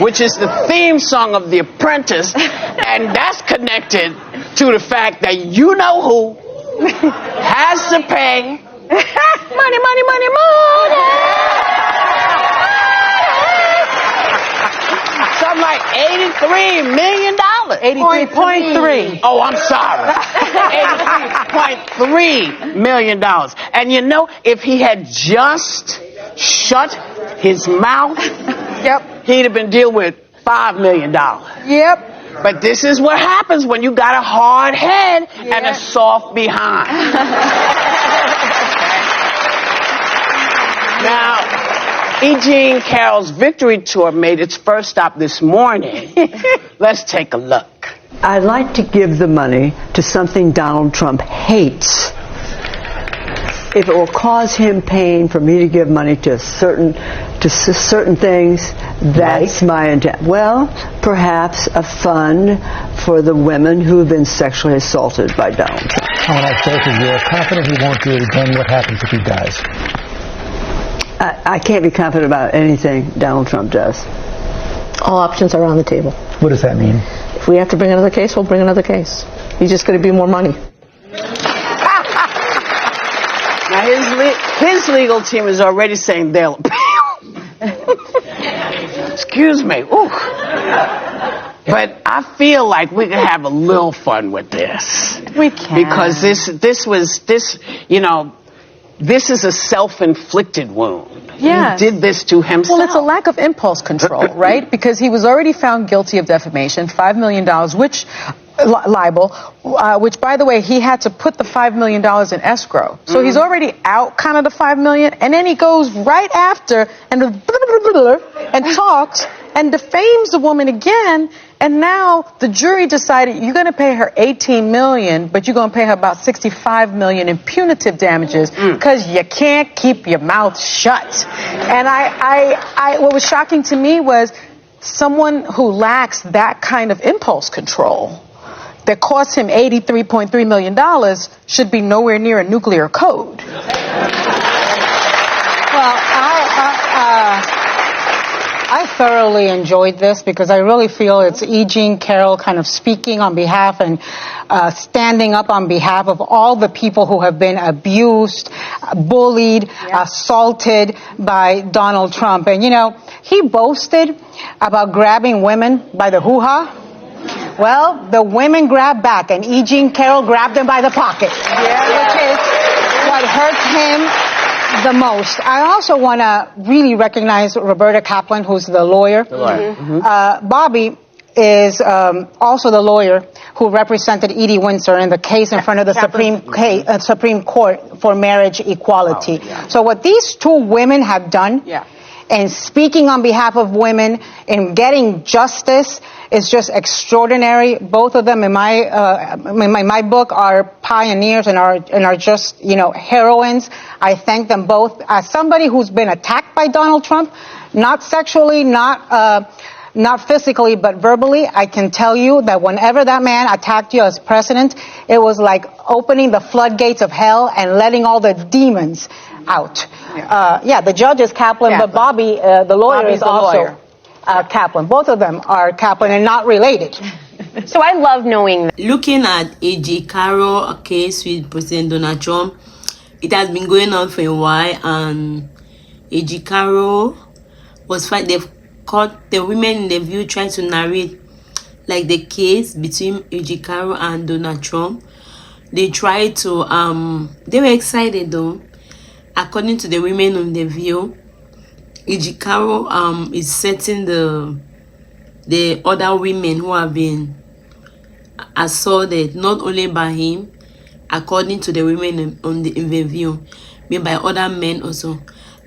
which is the theme song of The Apprentice, and that's connected to the fact that you know who has to pay money. Something like $83 million. 83.3. Oh, I'm sorry. $83.3 million. And you know, if he had just shut his mouth, he'd have been dealing with $5 million. Yep. But this is what happens when you got a hard head and a soft behind. Now, E. Jean Carroll's Victory Tour made its first stop this morning. Let's take a look. I'd like to give the money to something Donald Trump hates. If it will cause him pain for me to give money to certain things, that's my intent. Well, perhaps a fund for the women who have been sexually assaulted by Donald Trump. I want to ask both of you, are confident he won't do it again? What happens if he does? I can't be confident about anything Donald Trump does. All options are on the table. What does that mean? If we have to bring another case, we'll bring another case. He's just going to be more money. Now, his legal team is already saying they'll appeal. Excuse me. Ooh. But I feel like we can have a little fun with this. We can. Because this is a self-inflicted wound. Yes. He did this to himself. Well, it's a lack of impulse control, right? Because he was already found guilty of defamation, $5 million, which libel, which, by the way, he had to put the $5 million in escrow. So he's already out kind of the $5 million, and then he goes right after and talks and defames the woman again. And now the jury decided you're going to pay her $18 million, but you're going to pay her about $65 million in punitive damages because you can't keep your mouth shut. And what was shocking to me was someone who lacks that kind of impulse control that cost him $83.3 million should be nowhere near a nuclear code. Well, I thoroughly enjoyed this because I really feel it's E. Jean Carroll kind of speaking on behalf and standing up on behalf of all the people who have been abused, bullied, assaulted by Donald Trump. And, you know, he boasted about grabbing women by the hoo-ha. Well, the women grabbed back, and E. Jean Carroll grabbed them by the pocket, which is what hurt him the most. I also want to really recognize Roberta Kaplan, who's the lawyer. Bobby is also the lawyer who represented Edie Windsor in the case in front of the Supreme Court for marriage equality. So what these two women have done and speaking on behalf of women and getting justice is just extraordinary. Both of them in my book are pioneers and are just, you know, heroines. I thank them both. As somebody who's been attacked by Donald Trump, not sexually, not physically, but verbally, I can tell you that whenever that man attacked you as president, it was like opening the floodgates of hell and letting all the demons out. The judge is Kaplan, but Bobby, the lawyer, is also Kaplan. Both of them are Kaplan and not related. So I love knowing that. Looking at A.J. Carroll case with President Donald Trump, it has been going on for a while, and A.J. Carroll was fighting. They've caught the women in the View trying to narrate like the case between A.J. Carroll and Donald Trump. They tried to they were excited though. According to the women on the View, A.J. Carroll is setting the other women who have been assaulted not only by him, according to the women in the View, but by other men also.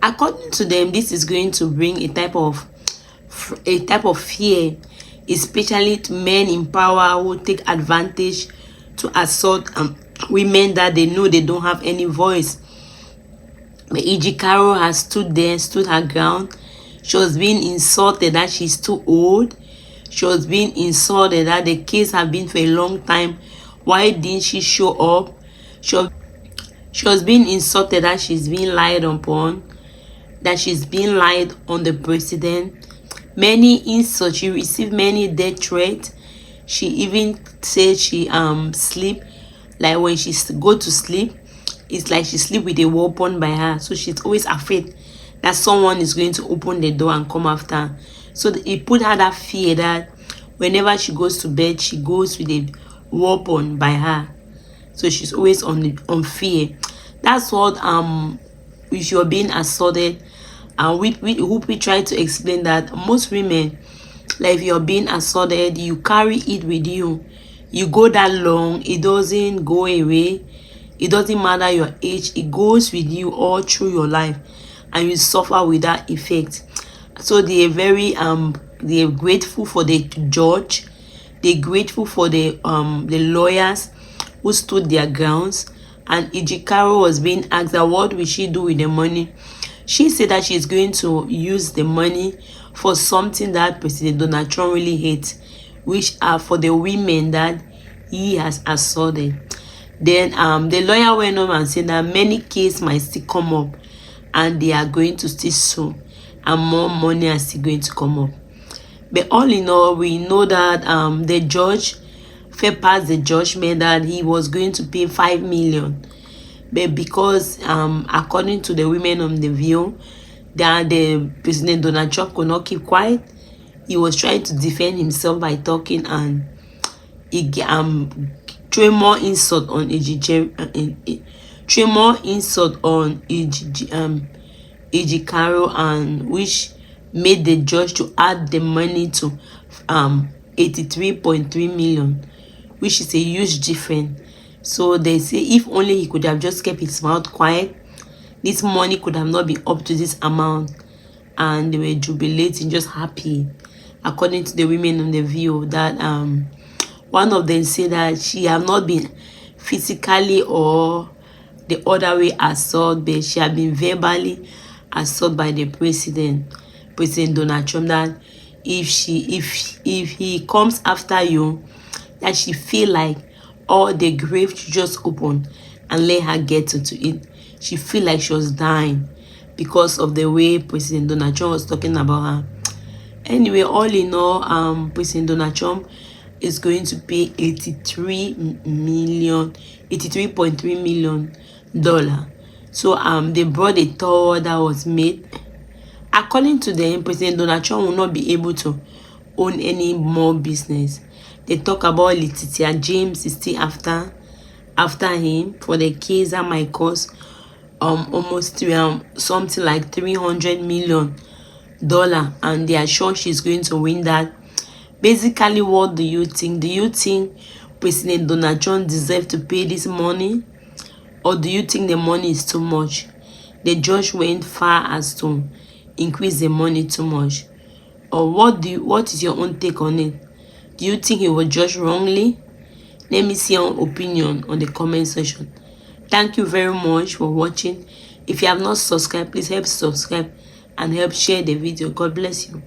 According to them, this is going to bring a type of fear, especially to men in power who take advantage to assault women that they know they don't have any voice. But E.G. Carroll has stood her ground. She was being insulted that she's too old. She was being insulted that the case has been for a long time. Why didn't she show up? She was being insulted that she's being lied upon, that she's being lied on the president. many insults. She received many death threats. She even said she sleep, like when she go to sleep, it's like she sleep with a weapon by her. So she's always afraid that someone is going to open the door and come after her. So it put her that fear that whenever she goes to bed, she goes with a weapon by her. So she's always on fear. That's what if you're being assaulted. And we try to explain that most women, like if you're being assaulted, you carry it with you. You go that long, it doesn't go away. It doesn't matter your age, it goes with you all through your life, and you suffer with that effect. So they are very they are grateful for the judge. They're grateful for the lawyers who stood their grounds. And Ejikaro was being asked that what will she do with the money. She said that she's going to use the money for something that President Donald Trump really hates, which are for the women that he has assaulted. Then the lawyer went on and said that many cases might still come up, and they are going to still sue, and more money are still going to come up. But all in all, we know that the judge passed the judgment that he was going to pay 5 million. But because according to the women on the View, that the President Donald Trump could not keep quiet, he was trying to defend himself by talking, and he threw more insult on Ejikaro, and which made the judge to add the money to 83.3 million, which is a huge difference. So they say if only he could have just kept his mouth quiet, this money could have not been up to this amount. And they were jubilating, just happy. According to the women on the View, that one of them said that she have not been physically or the other way assaulted, but she had been verbally assaulted by the President Donald Trump. That if he comes after you, that she feel like all the grave should just open and let her get into it. She feel like she was dying because of the way President Donald Trump was talking about her. Anyway, all in all, President Donald Trump is going to pay $83.3 million. So they brought a tour that was made. According to them, President Donald Trump will not be able to own any more business. They talk about Letitia James is still after him for the case that might cost almost something like $300 million, and they are sure she's going to win that. Basically, what do you think? Do you think President Donald Trump deserves to pay this money, or do you think the money is too much? The judge went far as to increase the money too much, or what is your own take on it? Do you think he was judged wrongly? Let me see your opinion on the comment section. Thank you very much for watching. If you have not subscribed, please help subscribe and help share the video. God bless you.